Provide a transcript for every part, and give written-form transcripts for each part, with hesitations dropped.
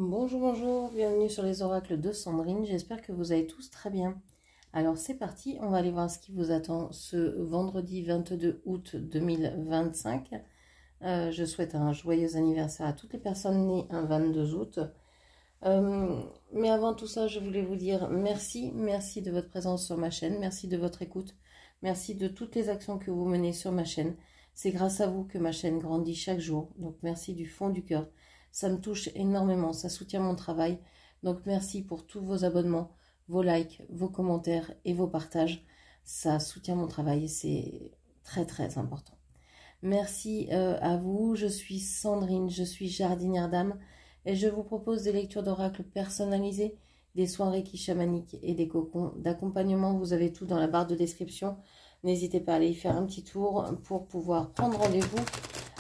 Bonjour, bonjour, bienvenue sur les oracles de Sandrine, j'espère que vous allez tous très bien. Alors c'est parti, on va aller voir ce qui vous attend ce vendredi 22 août 2025. Je souhaite un joyeux anniversaire à toutes les personnes nées un 22 août. Mais avant tout ça, je voulais vous dire merci de votre présence sur ma chaîne, merci de votre écoute, merci de toutes les actions que vous menez sur ma chaîne. C'est grâce à vous que ma chaîne grandit chaque jour, donc merci du fond du cœur. Ça me touche énormément, ça soutient mon travail. Donc merci pour tous vos abonnements, vos likes, vos commentaires et vos partages. Ça soutient mon travail et c'est très important. Merci à vous, je suis Sandrine, je suis jardinière d'âme et je vous propose des lectures d'oracles personnalisées, des soins Reiki chamaniques et des cocons d'accompagnement. Vous avez tout dans la barre de description. N'hésitez pas à aller y faire un petit tour pour pouvoir prendre rendez-vous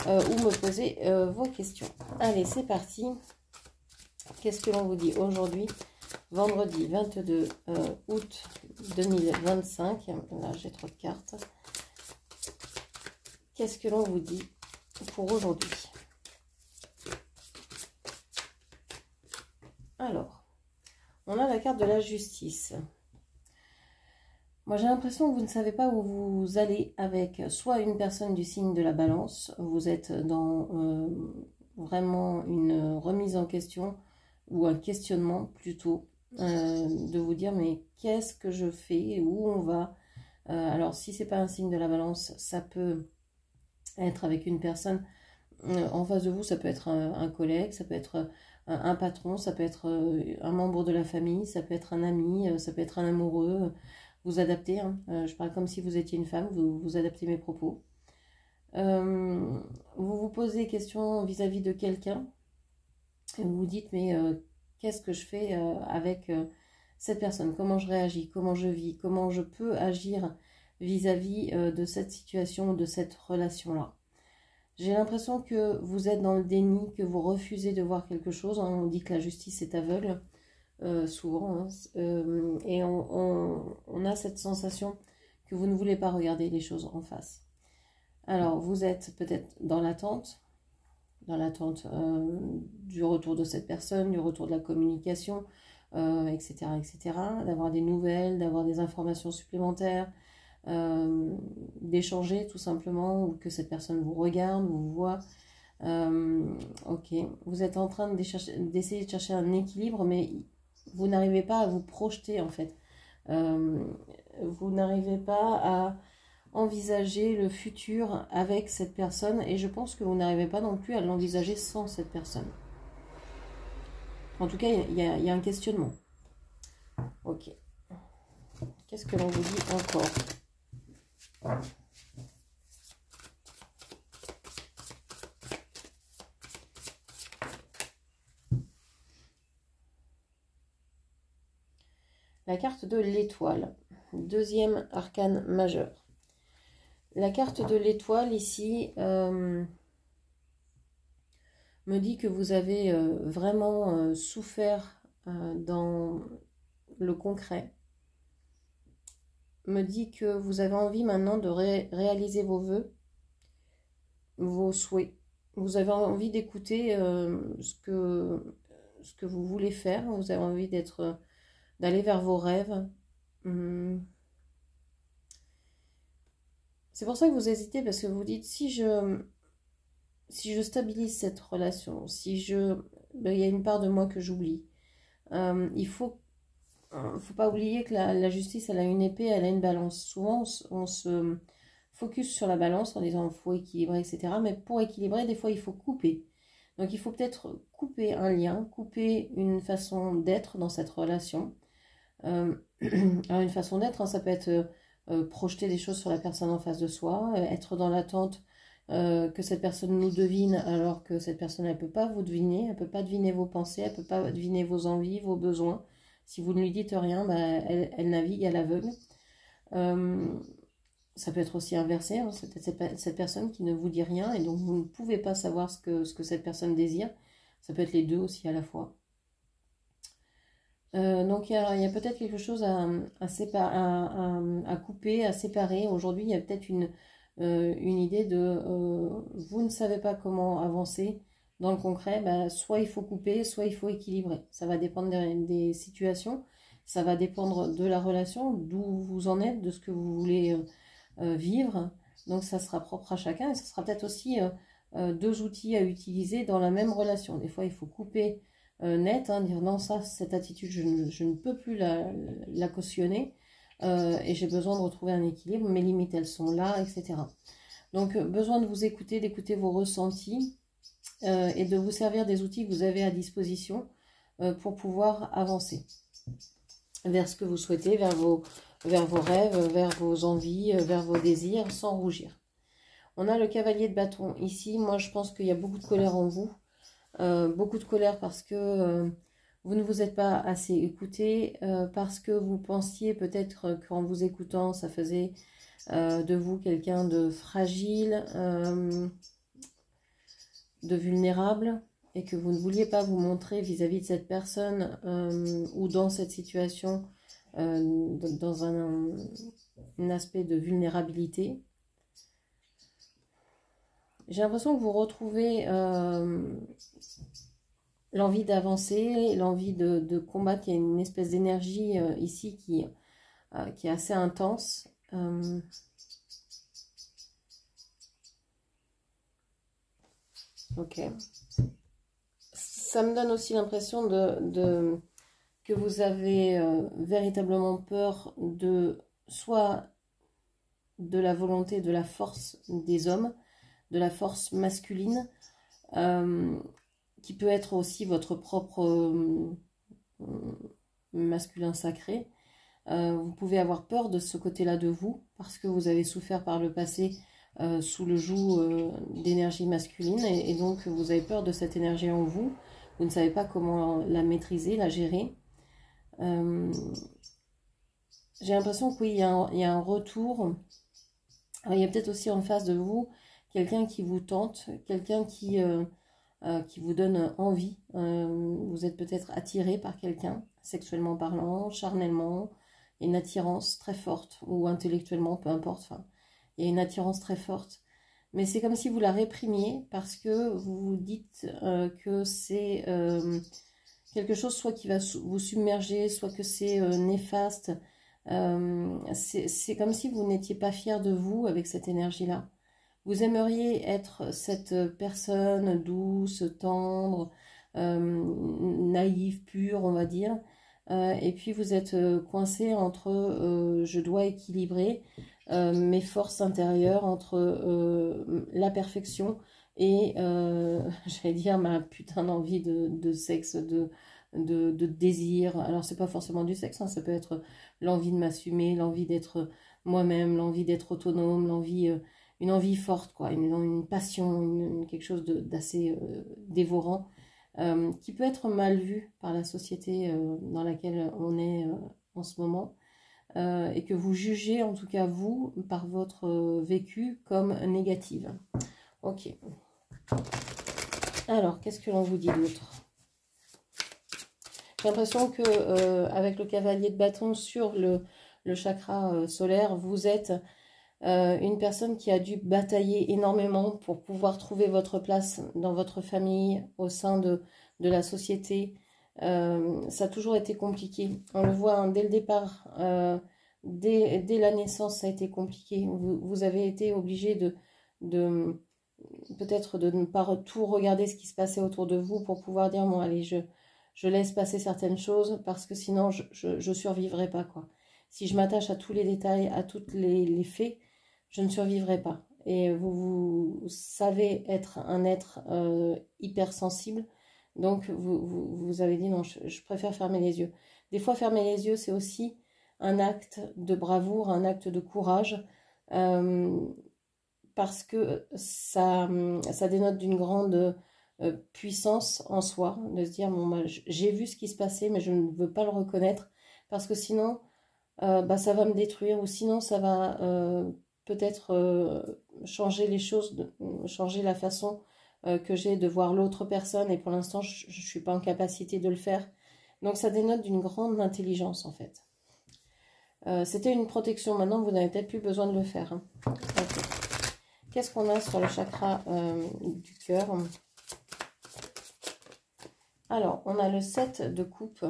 ou me poser vos questions. Allez, c'est parti. Qu'est-ce que l'on vous dit aujourd'hui, vendredi 22 août 2025. Là, j'ai trop de cartes. Qu'est-ce que l'on vous dit pour aujourd'hui? Alors, on a la carte de la justice. Moi, j'ai l'impression que vous ne savez pas où vous allez avec soit une personne du signe de la balance. Vous êtes dans vraiment une remise en question ou un questionnement plutôt de vous dire mais qu'est-ce que je fais, où on va. Alors, si c'est pas un signe de la balance, ça peut être avec une personne en face de vous, ça peut être un collègue, ça peut être un patron, ça peut être un membre de la famille, ça peut être un ami, ça peut être un amoureux. Vous adaptez, hein. Je parle comme si vous étiez une femme, vous adaptez mes propos. Vous vous posez des questions vis-à-vis de quelqu'un et vous vous dites mais qu'est-ce que je fais avec cette personne? Comment je réagis? Comment je vis? Comment je peux agir vis-à-vis de cette situation, de cette relation-là? J'ai l'impression que vous êtes dans le déni, que vous refusez de voir quelque chose. On dit que la justice est aveugle, souvent. Hein, et on a cette sensation que vous ne voulez pas regarder les choses en face. Alors, vous êtes peut-être dans l'attente du retour de cette personne, du retour de la communication, etc., d'avoir des nouvelles, d'avoir des informations supplémentaires, d'échanger tout simplement, ou que cette personne vous regarde, vous voit. Ok, vous êtes en train d'essayer de chercher un équilibre, mais vous n'arrivez pas à vous projeter en fait. Vous n'arrivez pas à envisager le futur avec cette personne, et je pense que vous n'arrivez pas non plus à l'envisager sans cette personne. En tout cas, il y a un questionnement. Ok. Qu'est-ce que l'on vous dit encore ? La carte de l'étoile, deuxième arcane majeur. La carte de l'étoile ici me dit que vous avez vraiment souffert dans le concret. Me dit que vous avez envie maintenant de réaliser vos vœux, vos souhaits. Vous avez envie d'écouter ce que vous voulez faire. Vous avez envie d'aller vers vos rêves. C'est pour ça que vous hésitez, parce que vous dites, si je stabilise cette relation, il y a une part de moi que j'oublie. Il faut pas oublier que la justice, elle a une épée, elle a une balance. Souvent, on se focus sur la balance en disant qu'il faut équilibrer, etc. Mais pour équilibrer, des fois, il faut couper. Donc, il faut peut-être couper un lien, couper une façon d'être dans cette relation. Alors, une façon d'être, hein, ça peut être projeter des choses sur la personne en face de soi, être dans l'attente que cette personne nous devine, alors que cette personne, elle ne peut pas vous deviner, elle ne peut pas deviner vos pensées, elle ne peut pas deviner vos envies, vos besoins. Si vous ne lui dites rien, bah, elle navigue à l'aveugle. Ça peut être aussi inversé, hein, c'est peut-être cette personne qui ne vous dit rien et donc vous ne pouvez pas savoir ce que cette personne désire. Ça peut être les deux aussi à la fois. Donc il y a peut-être quelque chose à couper, à séparer. Aujourd'hui, il y a peut-être une idée de vous ne savez pas comment avancer, dans le concret, bah, soit il faut couper, soit il faut équilibrer. Ça va dépendre des situations, ça va dépendre de la relation, d'où vous en êtes, de ce que vous voulez vivre. Donc ça sera propre à chacun et ça sera peut-être aussi deux outils à utiliser dans la même relation. Des fois, il faut couper net, hein, dire non, ça, cette attitude, je ne peux plus la cautionner et j'ai besoin de retrouver un équilibre, mes limites, elles sont là, etc. Donc, besoin de vous écouter, d'écouter vos ressentis et de vous servir des outils que vous avez à disposition pour pouvoir avancer vers ce que vous souhaitez, vers vos rêves, vers vos envies, vers vos désirs, sans rougir. On a le cavalier de bâton. Ici, moi, je pense qu'il y a beaucoup de colère en vous. Beaucoup de colère parce que vous ne vous êtes pas assez écouté, parce que vous pensiez peut-être qu'en vous écoutant, ça faisait de vous quelqu'un de fragile, de vulnérable, et que vous ne vouliez pas vous montrer vis-à-vis de cette personne ou dans cette situation dans un aspect de vulnérabilité. J'ai l'impression que vous retrouvez l'envie d'avancer, l'envie de combattre. Il y a une espèce d'énergie ici qui est assez intense. Ok. Ça me donne aussi l'impression que vous avez véritablement peur soit de la volonté, de la force des hommes, de la force masculine, qui peut être aussi votre propre masculin sacré. Vous pouvez avoir peur de ce côté-là de vous, parce que vous avez souffert par le passé sous le joug d'énergie masculine, et donc vous avez peur de cette énergie en vous. Vous ne savez pas comment la maîtriser, la gérer. J'ai l'impression que oui, il y a un retour. Alors, il y a peut-être aussi en face de vous quelqu'un qui vous tente, quelqu'un qui vous donne envie. Vous êtes peut-être attiré par quelqu'un, sexuellement parlant, charnellement. Il y a une attirance très forte, ou intellectuellement, peu importe. Enfin, il y a une attirance très forte. Mais c'est comme si vous la réprimiez parce que vous vous dites que c'est quelque chose soit qui va vous submerger, soit que c'est néfaste. C'est comme si vous n'étiez pas fier de vous avec cette énergie-là. Vous aimeriez être cette personne douce, tendre, naïve, pure, on va dire. Et puis vous êtes coincé entre je dois équilibrer mes forces intérieures, entre la perfection et j'allais dire ma putain d'envie de sexe, de désir. Alors c'est pas forcément du sexe, hein, ça peut être l'envie de m'assumer, l'envie d'être moi-même, l'envie d'être autonome, une envie forte, quoi, une passion, quelque chose d'assez dévorant, qui peut être mal vu par la société dans laquelle on est en ce moment, et que vous jugez, en tout cas vous, par votre vécu, comme négative. Ok. Alors, qu'est-ce que l'on vous dit d'autre? J'ai l'impression que avec le cavalier de bâton sur le chakra solaire, vous êtes une personne qui a dû batailler énormément pour pouvoir trouver votre place dans votre famille, au sein de la société. Ça a toujours été compliqué. On le voit hein, dès le départ, dès la naissance, ça a été compliqué. Vous avez été obligé de peut-être de ne pas tout regarder ce qui se passait autour de vous pour pouvoir dire, bon allez, je laisse passer certaines choses parce que sinon je survivrai pas, quoi. Si je m'attache à tous les détails, à tous les faits, je ne survivrai pas. Et vous savez être un être hypersensible, donc vous avez dit non, je préfère fermer les yeux. Des fois, fermer les yeux, c'est aussi un acte de bravoure, un acte de courage, parce que ça dénote d'une grande puissance en soi, de se dire, bon, bah, j'ai vu ce qui se passait, mais je ne veux pas le reconnaître, parce que sinon, ça va me détruire, ou sinon ça va peut-être changer les choses, changer la façon que j'ai de voir l'autre personne, et pour l'instant je ne suis pas en capacité de le faire. Donc ça dénote d'une grande intelligence en fait. C'était une protection, maintenant vous n'avez peut-être plus besoin de le faire. Hein. Okay. Qu'est-ce qu'on a sur le chakra du cœur? Alors, on a le 7 de coupe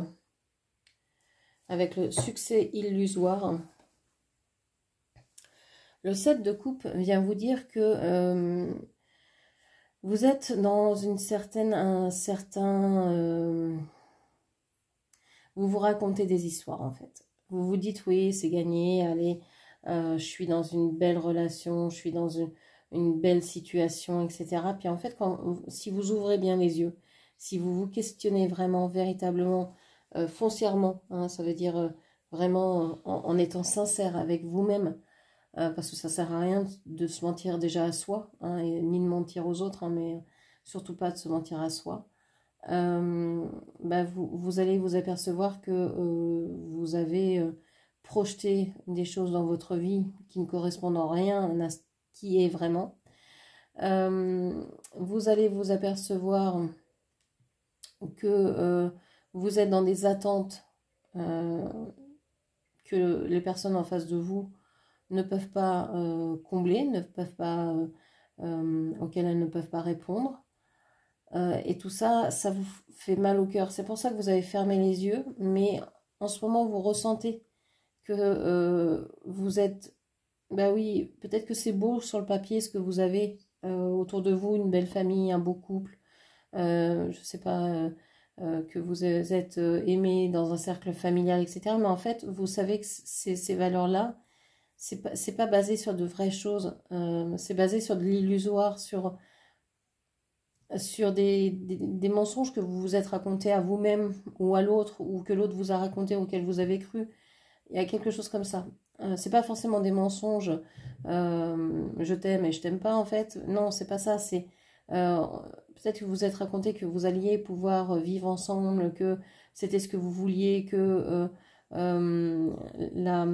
avec le succès illusoire. Le 7 de coupe vient vous dire que vous êtes dans une certaine, vous vous racontez des histoires en fait. Vous vous dites oui, c'est gagné, allez, je suis dans une belle relation, je suis dans une belle situation, etc. Puis en fait, si vous ouvrez bien les yeux, si vous vous questionnez vraiment, véritablement, foncièrement, hein, ça veut dire vraiment en étant sincère avec vous-même, parce que ça sert à rien de se mentir déjà à soi, hein, ni de mentir aux autres, hein, mais surtout pas de se mentir à soi. Bah vous allez vous apercevoir que vous avez projeté des choses dans votre vie qui ne correspondent en rien à ce qui est vraiment. Vous allez vous apercevoir que vous êtes dans des attentes que les personnes en face de vous ne peuvent pas combler, ne peuvent pas, auxquelles elles ne peuvent pas répondre. Et tout ça, ça vous fait mal au cœur. C'est pour ça que vous avez fermé les yeux, mais en ce moment, vous ressentez que vous êtes... Bah oui, peut-être que c'est beau sur le papier ce que vous avez autour de vous, une belle famille, un beau couple, je sais pas, que vous êtes aimé dans un cercle familial, etc. Mais en fait, vous savez que ces valeurs-là, c'est pas basé sur de vraies choses, c'est basé sur de l'illusoire, sur des mensonges que vous vous êtes racontés à vous-même ou à l'autre, ou que l'autre vous a raconté, auquel vous avez cru. Il y a quelque chose comme ça. C'est pas forcément des mensonges, je t'aime et je t'aime pas en fait. Non, c'est pas ça. C'est peut-être que vous vous êtes raconté que vous alliez pouvoir vivre ensemble, que c'était ce que vous vouliez, que la,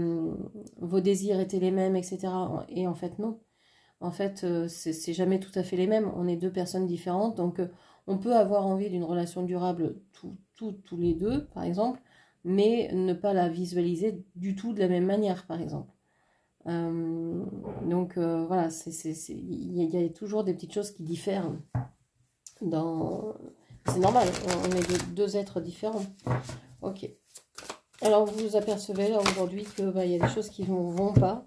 vos désirs étaient les mêmes, etc. Et en fait, non. En fait, c'est jamais tout à fait les mêmes. On est deux personnes différentes. Donc, on peut avoir envie d'une relation durable tous les deux, par exemple, mais ne pas la visualiser du tout de la même manière, par exemple. Donc, voilà, il y a toujours des petites choses qui diffèrent. C'est normal, on est deux êtres différents. Ok. Alors, vous vous apercevez là aujourd'hui que il y a des choses qui ne vont pas.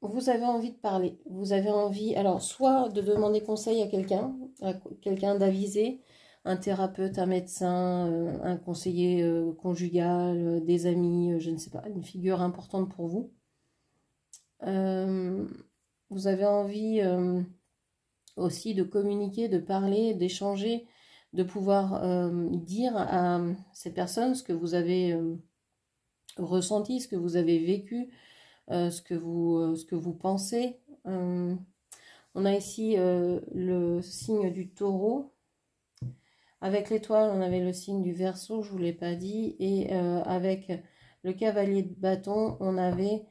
Vous avez envie de parler, vous avez envie, alors soit de demander conseil à quelqu'un d'avisé, un thérapeute, un médecin, un conseiller conjugal, des amis, je ne sais pas, une figure importante pour vous. Vous avez envie aussi de communiquer, de parler, d'échanger, de pouvoir dire à ces personnes ce que vous avez ressenti, ce que vous avez vécu, ce que vous pensez. On a ici le signe du taureau. Avec l'étoile, on avait le signe du Verseau, je ne vous l'ai pas dit. Et avec le cavalier de bâton, on avait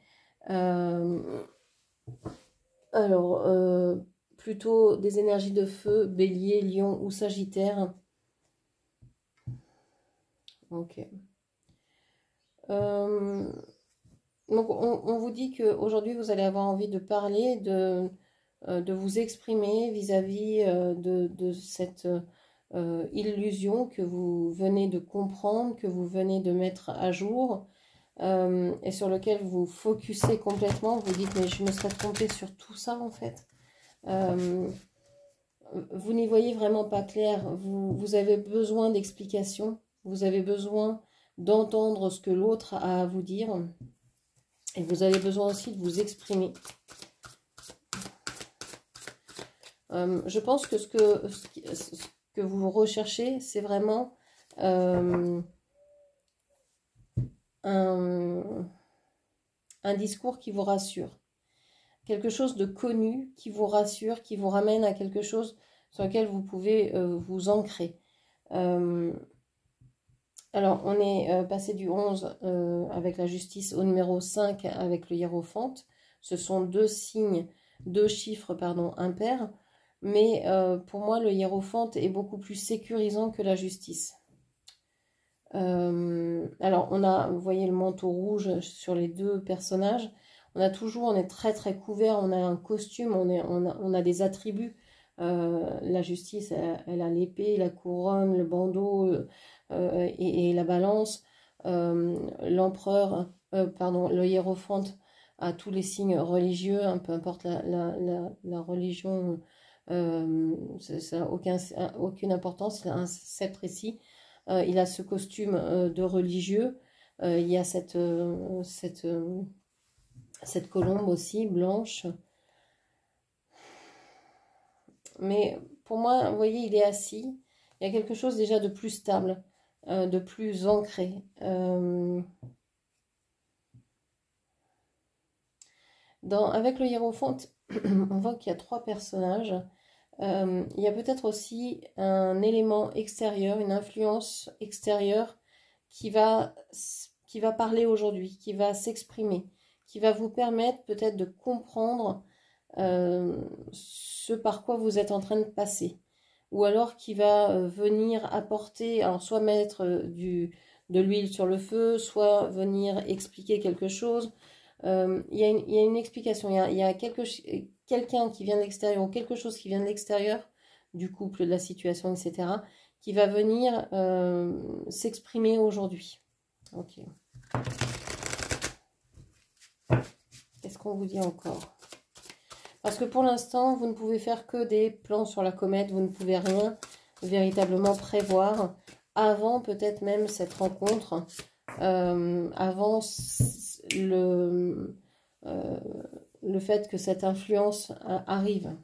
plutôt des énergies de feu, bélier, lion ou sagittaire. Ok. Donc on vous dit qu'aujourd'hui vous allez avoir envie de parler, de vous exprimer vis-à-vis de cette illusion que vous venez de comprendre, que vous venez de mettre à jour, et sur lequel vous focussez complètement. Vous dites mais je me serais trompée sur tout ça en fait. Vous n'y voyez vraiment pas clair, vous avez besoin d'explications, vous avez besoin d'entendre ce que l'autre a à vous dire. Et vous avez besoin aussi de vous exprimer. Je pense que ce que vous recherchez, c'est vraiment un discours qui vous rassure. Quelque chose de connu qui vous rassure, qui vous ramène à quelque chose sur lequel vous pouvez vous ancrer. Alors, on est passé du 11 avec la justice au numéro 5 avec le hiérophante. Ce sont deux chiffres, pardon, impairs. Mais pour moi, le hiérophante est beaucoup plus sécurisant que la justice. Alors, vous voyez le manteau rouge sur les deux personnages. On est très très couvert, on a un costume, on a des attributs La justice, elle a l'épée, la couronne, le bandeau et la balance. L'empereur, pardon, le hiérophante a tous les signes religieux, hein, peu importe la religion, ça n'a aucune importance, il a un sceptre ici. Il a ce costume de religieux. Il y a cette colombe aussi, blanche. Mais pour moi, vous voyez, il est assis. Il y a quelque chose déjà de plus stable, de plus ancré. Avec le hiérophant, on voit qu'il y a 3 personnages. Il y a peut-être aussi un élément extérieur, une influence extérieure qui va parler aujourd'hui, qui va s'exprimer, qui va vous permettre peut-être de comprendre ce par quoi vous êtes en train de passer. Ou alors qui va venir apporter, alors soit mettre de l'huile sur le feu, soit venir expliquer quelque chose. Il y a une explication, il y a quelqu'un qui vient de l'extérieur ou quelque chose qui vient de l'extérieur du couple, de la situation, etc., qui va venir s'exprimer aujourd'hui. Ok. Qu'est-ce qu'on vous dit encore? Parce que pour l'instant, vous ne pouvez faire que des plans sur la comète, vous ne pouvez rien véritablement prévoir avant peut-être même cette rencontre, avant le fait que cette influence arrive,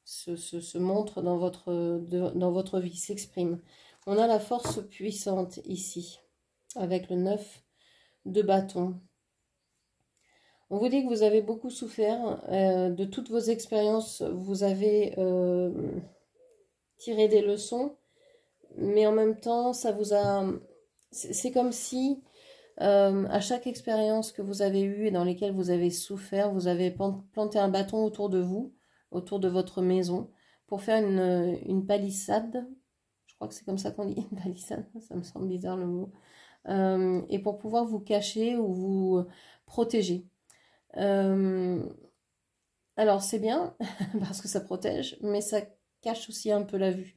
se montre dans votre vie, s'exprime. On a la force puissante ici, avec le 9 de bâton. On vous dit que vous avez beaucoup souffert de toutes vos expériences, vous avez tiré des leçons, mais en même temps, ça vous a... C'est comme si, à chaque expérience que vous avez eue et dans lesquelles vous avez souffert, vous avez planté un bâton autour de vous, autour de votre maison, pour faire une palissade. Je crois que c'est comme ça qu'on dit, une palissade, ça me semble bizarre le mot. Et pour pouvoir vous cacher ou vous protéger. Alors c'est bien parce que ça protège, mais ça cache aussi un peu la vue.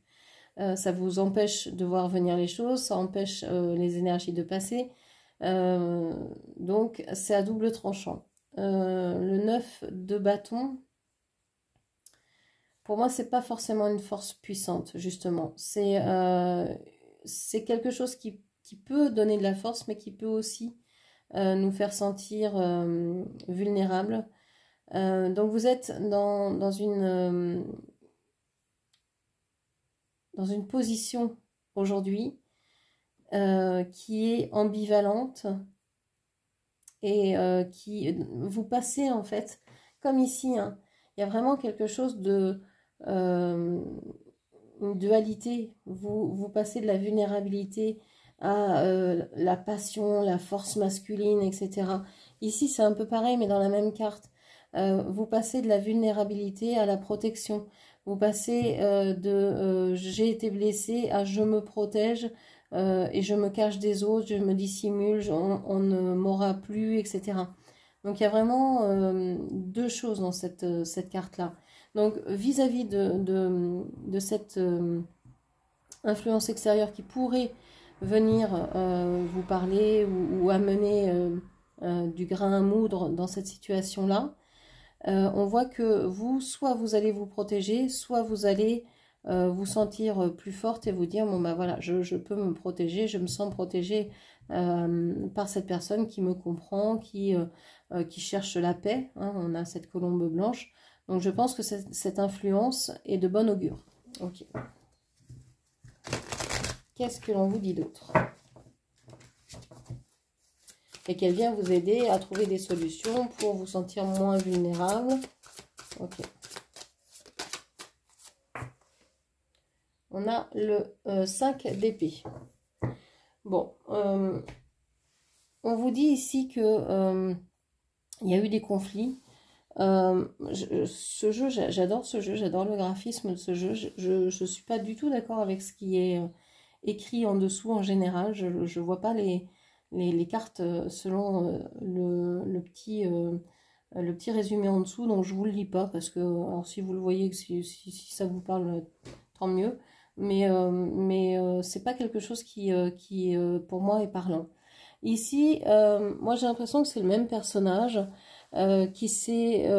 Ça vous empêche de voir venir les choses, ça empêche les énergies de passer. Donc c'est à double tranchant. Le 9 de bâton, pour moi c'est pas forcément une force puissante justement. C'est quelque chose qui peut donner de la force, mais qui peut aussi nous faire sentir vulnérables. Donc vous êtes dans une position aujourd'hui qui est ambivalente et qui vous passez en fait, comme ici, hein, il y a vraiment quelque chose de une dualité. Vous passez de la vulnérabilité à la passion, la force masculine, etc. Ici, c'est un peu pareil, mais dans la même carte. Vous passez de la vulnérabilité à la protection. Vous passez j'ai été blessé à je me protège et je me cache des autres, je me dissimule, on ne m'aura plus, etc. Donc il y a vraiment deux choses dans cette carte-là. Donc vis-à-vis de cette influence extérieure qui pourrait venir vous parler ou amener du grain à moudre dans cette situation-là, on voit que soit vous allez vous protéger, soit vous allez vous sentir plus forte et vous dire, bon bah voilà, je peux me protéger, je me sens protégée par cette personne qui me comprend, qui cherche la paix, hein, on a cette colombe blanche, donc je pense que cette influence est de bon augure. Ok. Qu'est-ce que l'on vous dit d'autre? Et qu'elle vient vous aider à trouver des solutions pour vous sentir moins vulnérable. Ok. On a le 5 d'épée. Bon, on vous dit ici que il y a eu des conflits. Ce jeu, j'adore ce jeu, j'adore le graphisme de ce jeu. Je ne suis pas du tout d'accord avec ce qui est écrit en dessous en général. Je ne vois pas les cartes selon le petit le petit résumé en dessous, donc je vous le lis pas parce que alors si vous le voyez, si ça vous parle, tant mieux. Mais c'est pas quelque chose qui pour moi est parlant. Ici, moi j'ai l'impression que c'est le même personnage qui s'est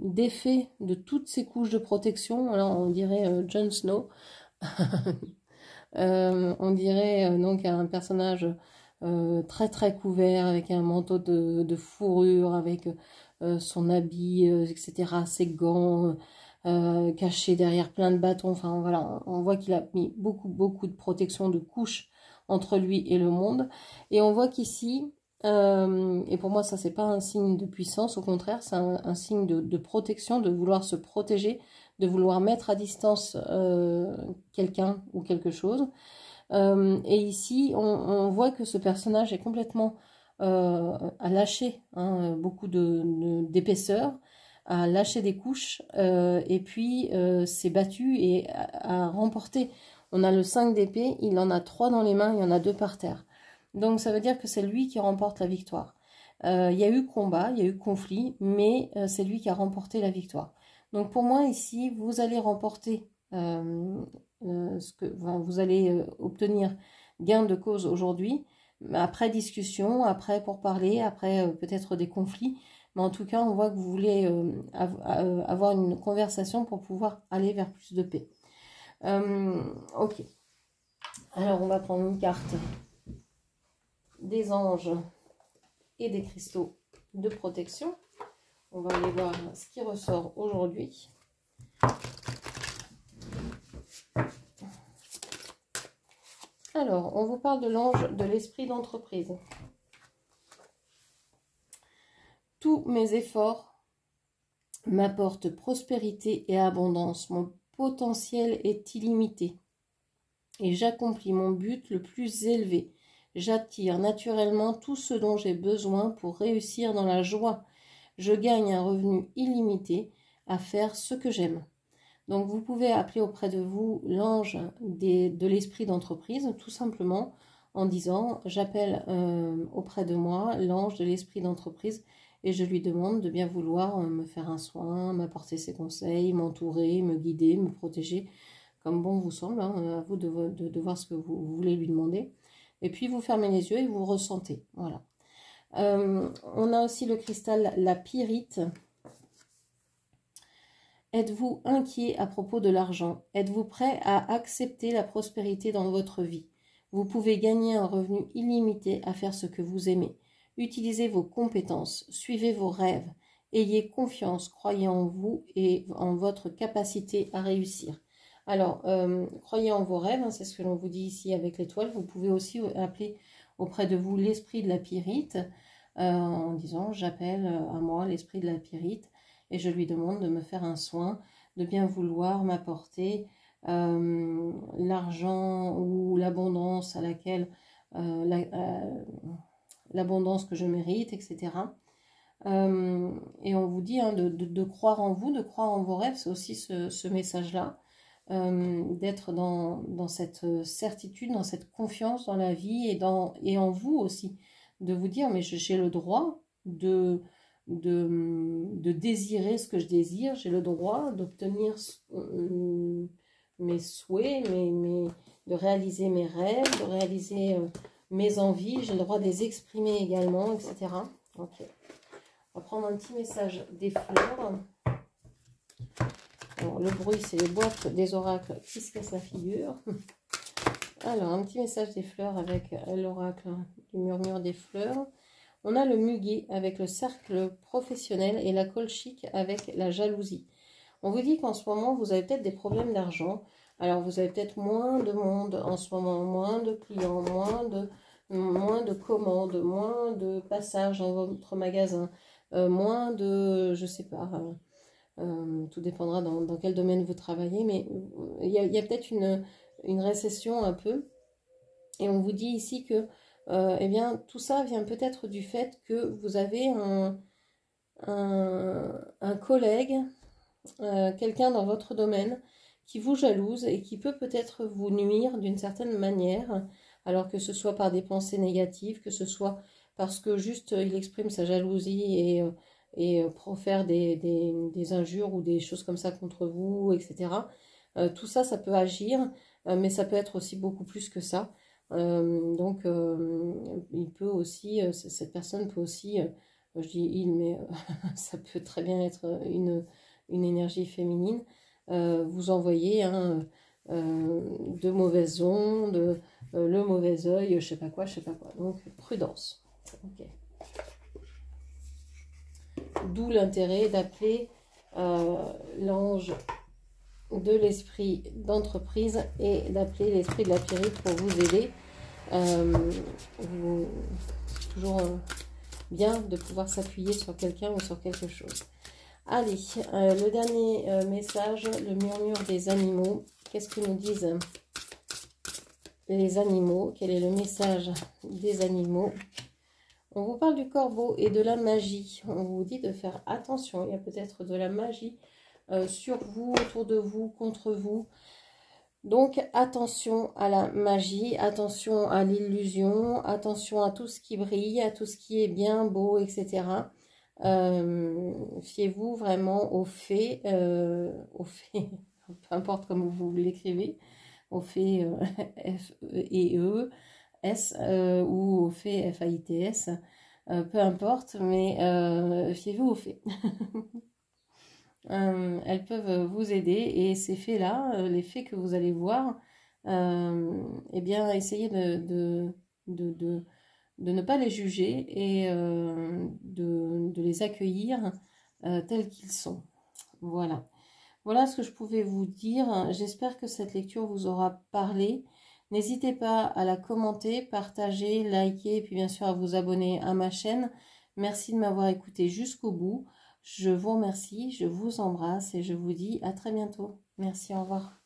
défait de toutes ses couches de protection. Alors on dirait Jon Snow. On dirait donc un personnage très très couvert avec un manteau de fourrure, avec son habit, etc., ses gants cachés derrière plein de bâtons. Enfin voilà, on voit qu'il a mis beaucoup de protection, de couches entre lui et le monde. Et on voit qu'ici, et pour moi ça c'est pas un signe de puissance, au contraire c'est un signe de protection, de vouloir se protéger, de vouloir mettre à distance quelqu'un ou quelque chose. Et ici, on voit que ce personnage est complètement a lâché beaucoup d'épaisseur, a lâché des couches, et puis s'est battu et a remporté. On a le 5 d'épée, il en a 3 dans les mains, il y en a 2 par terre. Donc ça veut dire que c'est lui qui remporte la victoire. Il y a eu combat, il y a eu conflit, mais c'est lui qui a remporté la victoire. Donc pour moi ici, vous allez remporter vous allez obtenir gain de cause aujourd'hui, après discussion, après pourparler, après peut-être des conflits, mais en tout cas on voit que vous voulez avoir une conversation pour pouvoir aller vers plus de paix. Ok, alors on va prendre une carte des anges et des cristaux de protection. On va aller voir ce qui ressort aujourd'hui. Alors, on vous parle de l'ange de l'esprit d'entreprise. Tous mes efforts m'apportent prospérité et abondance. Mon potentiel est illimité et j'accomplis mon but le plus élevé. J'attire naturellement tout ce dont j'ai besoin pour réussir dans la joie. Je gagne un revenu illimité à faire ce que j'aime. Donc vous pouvez appeler auprès de vous l'ange de l'esprit d'entreprise, tout simplement en disant j'appelle auprès de moi l'ange de l'esprit d'entreprise et je lui demande de bien vouloir me faire un soin, m'apporter ses conseils, m'entourer, me guider, me protéger, comme bon vous semble, à vous de voir ce que vous voulez lui demander. Et puis vous fermez les yeux et vous ressentez. Voilà. On a aussi le cristal, la pyrite. Êtes-vous inquiet à propos de l'argent? Êtes-vous prêt à accepter la prospérité dans votre vie? Vous pouvez gagner un revenu illimité à faire ce que vous aimez. Utilisez vos compétences, suivez vos rêves, ayez confiance, croyez en vous et en votre capacité à réussir. Alors, croyez en vos rêves, c'est ce que l'on vous dit ici avec l'étoile. Vous pouvez aussi appeler auprès de vous l'esprit de la pyrite en disant j'appelle à moi l'esprit de la pyrite. Et je lui demande de me faire un soin, de bien vouloir m'apporter l'argent ou l'abondance à laquelle l'abondance que je mérite, etc. Et on vous dit de croire en vous, de croire en vos rêves, c'est aussi ce message-là, d'être dans cette certitude, dans cette confiance dans la vie et en vous aussi, de vous dire mais j'ai le droit de désirer ce que je désire, j'ai le droit d'obtenir mes souhaits, de réaliser mes rêves, de réaliser mes envies, j'ai le droit de les exprimer également, etc. Ok. On va prendre un petit message des fleurs. Alors, le bruit, c'est les boîtes des oracles qui se cassent la figure. Alors, un petit message des fleurs avec l'oracle du murmure des fleurs. On a le muguet avec le cercle professionnel et la colchique avec la jalousie. On vous dit qu'en ce moment, vous avez peut-être des problèmes d'argent. Alors, vous avez peut-être moins de monde en ce moment, moins de clients, moins de commandes, moins de passages dans votre magasin, moins de, je sais pas, tout dépendra dans quel domaine vous travaillez, mais il y a peut-être une récession un peu. Et on vous dit ici que eh bien, tout ça vient peut-être du fait que vous avez un collègue, quelqu'un dans votre domaine qui vous jalouse et qui peut peut-être vous nuire d'une certaine manière, alors que ce soit par des pensées négatives, que ce soit parce que juste il exprime sa jalousie et profère des injures ou des choses comme ça contre vous, etc. Tout ça, ça peut agir, mais ça peut être aussi beaucoup plus que ça. Donc, il peut aussi, cette personne peut aussi, je dis il, mais ça peut très bien être une énergie féminine, vous envoyer de mauvaises ondes, le mauvais œil, je sais pas quoi, je sais pas quoi. Donc, prudence. Ok. D'où l'intérêt d'appeler l'ange de l'esprit d'entreprise et d'appeler l'esprit de la Pyrite pour vous aider. C'est toujours bien de pouvoir s'appuyer sur quelqu'un ou sur quelque chose. Allez, le dernier message, le murmure des animaux. Qu'est-ce que nous disent les animaux? Quel est le message des animaux? On vous parle du corbeau et de la magie. On vous dit de faire attention. Il y a peut-être de la magie sur vous, autour de vous, contre vous. Donc, attention à la magie, attention à l'illusion, attention à tout ce qui brille, à tout ce qui est bien, beau, etc. Fiez-vous vraiment aux faits, peu importe comment vous l'écrivez, aux faits F-E-E, S ou aux faits F-A-I-T-S, peu importe, mais fiez-vous aux faits. Elles peuvent vous aider et ces faits-là, les faits que vous allez voir, eh bien, essayez de ne pas les juger et de les accueillir tels qu'ils sont. Voilà. Voilà ce que je pouvais vous dire. J'espère que cette lecture vous aura parlé. N'hésitez pas à la commenter, partager, liker et puis bien sûr à vous abonner à ma chaîne. Merci de m'avoir écouté jusqu'au bout. Je vous remercie, je vous embrasse et je vous dis à très bientôt. Merci, au revoir.